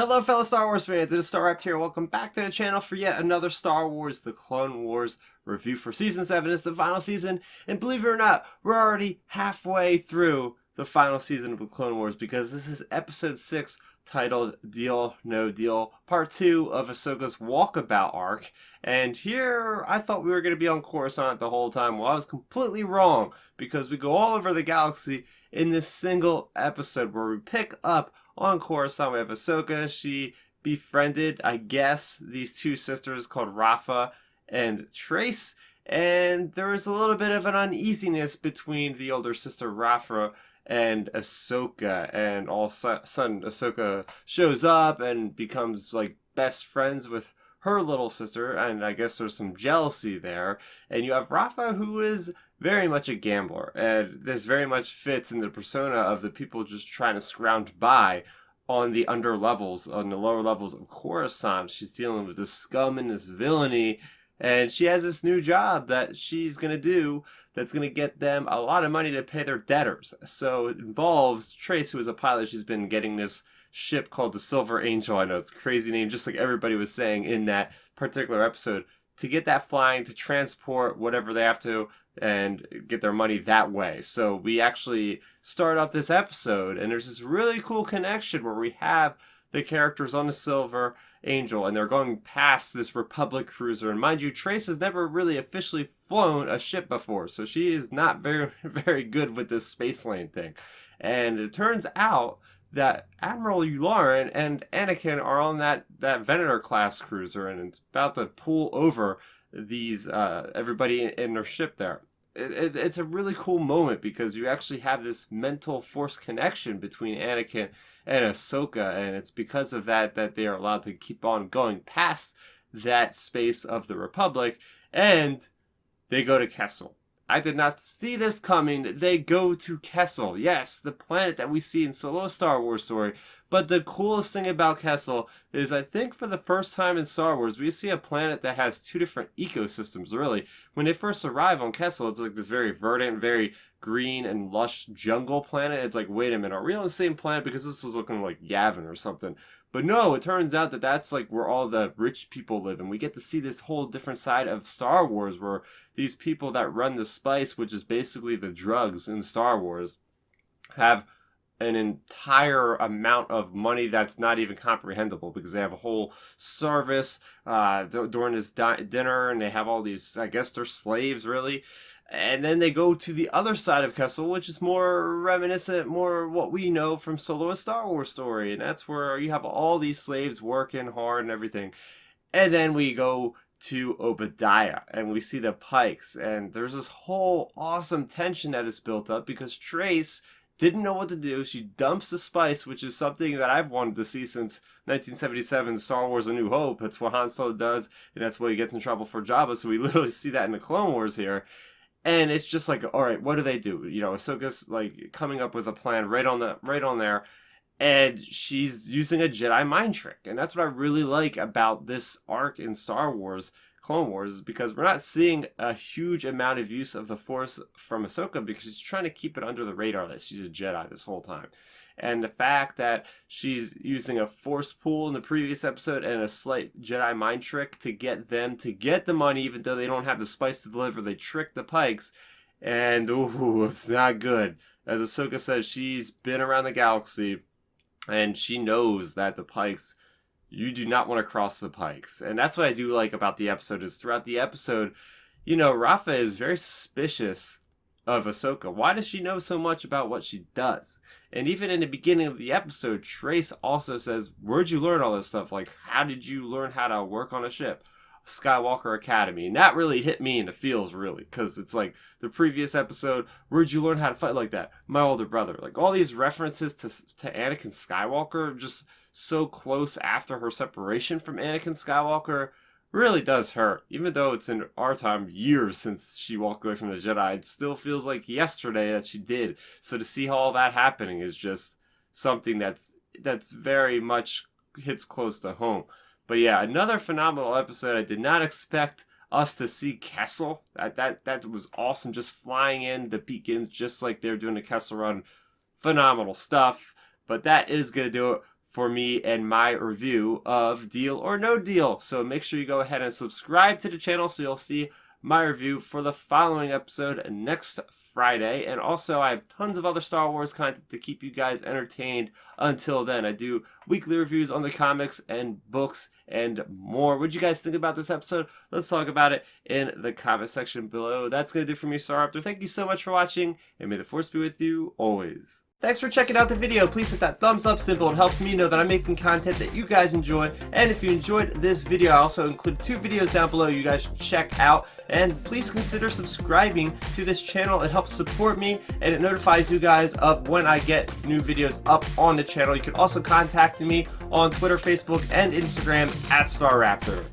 Hello, fellow Star Wars fans. It is Starrapter here. Welcome back to the channel for yet another Star Wars The Clone Wars review for Season 7. It's the final season, and believe it or not, we're already halfway through the final season of The Clone Wars because this is Episode 6, titled Deal No Deal, Part 2 of Ahsoka's Walkabout arc. And here, I thought we were going to be on Coruscant the whole time. Well, I was completely wrong, because we go all over the galaxy in this single episode where we pick up on Coruscant. We have Ahsoka. She befriended, I guess, these two sisters called Raffa and Trace. And there was a little bit of an uneasiness between the older sister Raffa and Ahsoka. And all of a sudden, Ahsoka shows up and becomes like best friends with her little sister. And I guess there's some jealousy there. And you have Raffa, who is very much a gambler, and this very much fits in the persona of the people just trying to scrounge by on the on the lower levels of Coruscant. She's dealing with this scum and this villainy, and she has this new job that she's gonna do that's gonna get them a lot of money to pay their debtors. So it involves Trace, who is a pilot. She's been getting this ship called the Silver Angel. I know it's a crazy name, just like everybody was saying in that particular episode, to get that flying, to transport whatever they have to, and get their money that way. So we actually start off this episode, and there's this really cool connection where we have the characters on the Silver Angel, and they're going past this Republic cruiser. And mind you, Trace has never really officially flown a ship before, so she is not very, very good with this space lane thing. And it turns out that Admiral Yularen and Anakin are on that Venator class cruiser, and it's about to pull over these everybody in their ship there. It's a really cool moment because you actually have this mental force connection between Anakin and Ahsoka, and it's because of that they are allowed to keep on going past that space of the Republic, and they go to Kessel. I did not see this coming. They go to Kessel. Yes, the planet that we see in Solo Star Wars story. But the coolest thing about Kessel is, I think for the first time in Star Wars, we see a planet that has two different ecosystems, really. When they first arrive on Kessel, it's like this very verdant, very green and lush jungle planet. It's like, wait a minute, are we on the same planet? Because this was looking like Yavin or something. But no, it turns out that that's like where all the rich people live, and we get to see this whole different side of Star Wars where these people that run the spice, which is basically the drugs in Star Wars, have an entire amount of money that's not even comprehensible because they have a whole service during this dinner, and they have all these, I guess they're slaves really. And then they go to the other side of Kessel, which is more reminiscent, more what we know from Solo a Star Wars story. And that's where you have all these slaves working hard and everything. And then we go to Obadiah, and we see the Pykes. And there's this whole awesome tension that is built up because Trace didn't know what to do. She dumps the spice, which is something that I've wanted to see since 1977 Star Wars A New Hope. That's what Han Solo does, and that's why he gets in trouble for Jabba. So we literally see that in the Clone Wars here. And it's just like, all right, what do they do? You know, Ahsoka's like coming up with a plan right on there, and she's using a Jedi mind trick. And that's what I really like about this arc in Star Wars Clone Wars, is because we're not seeing a huge amount of use of the Force from Ahsoka because she's trying to keep it under the radar that she's a Jedi this whole time. And the fact that she's using a force pool in the previous episode and a slight Jedi mind trick to get them to get the money, even though they don't have the spice to deliver, they trick the Pykes. And, ooh, it's not good. As Ahsoka says, she's been around the galaxy, and she knows that the Pykes, you do not want to cross the Pykes. And that's what I do like about the episode, is throughout the episode, you know, Raffa is very suspicious of Ahsoka. Why does she know so much about what she does? And even in the beginning of the episode, Trace also says, where'd you learn all this stuff? Like, how did you learn how to work on a ship? Skywalker Academy. And that really hit me in the feels, really, because it's like the previous episode, where'd you learn how to fight like that? My older brother. Like, all these references to Anakin Skywalker, just so close after her separation from Anakin Skywalker, really does hurt. Even though it's in our time years since she walked away from the Jedi, it still feels like yesterday that she did. So to see all that happening is just something that's very much hits close to home. But yeah, another phenomenal episode. I did not expect us to see Kessel. That was awesome. Just flying in the beacons, just like they're doing the Kessel Run. Phenomenal stuff. But that is going to do it for me and my review of Deal or No Deal. So make sure you go ahead and subscribe to the channel so you'll see my review for the following episode next Friday. And also, I have tons of other Star Wars content to keep you guys entertained until then. I do weekly reviews on the comics and books and more. What did you guys think about this episode? Let's talk about it in the comment section below. That's going to do it for me, Starrapter. Thank you so much for watching, and may the Force be with you always. Thanks for checking out the video. Please hit that thumbs up symbol. It helps me know that I'm making content that you guys enjoy. And if you enjoyed this video, I also include 2 videos down below you guys should check out. And please consider subscribing to this channel. It helps support me, and it notifies you guys of when I get new videos up on the channel. You can also contact me on Twitter, Facebook, and Instagram at Starrapter.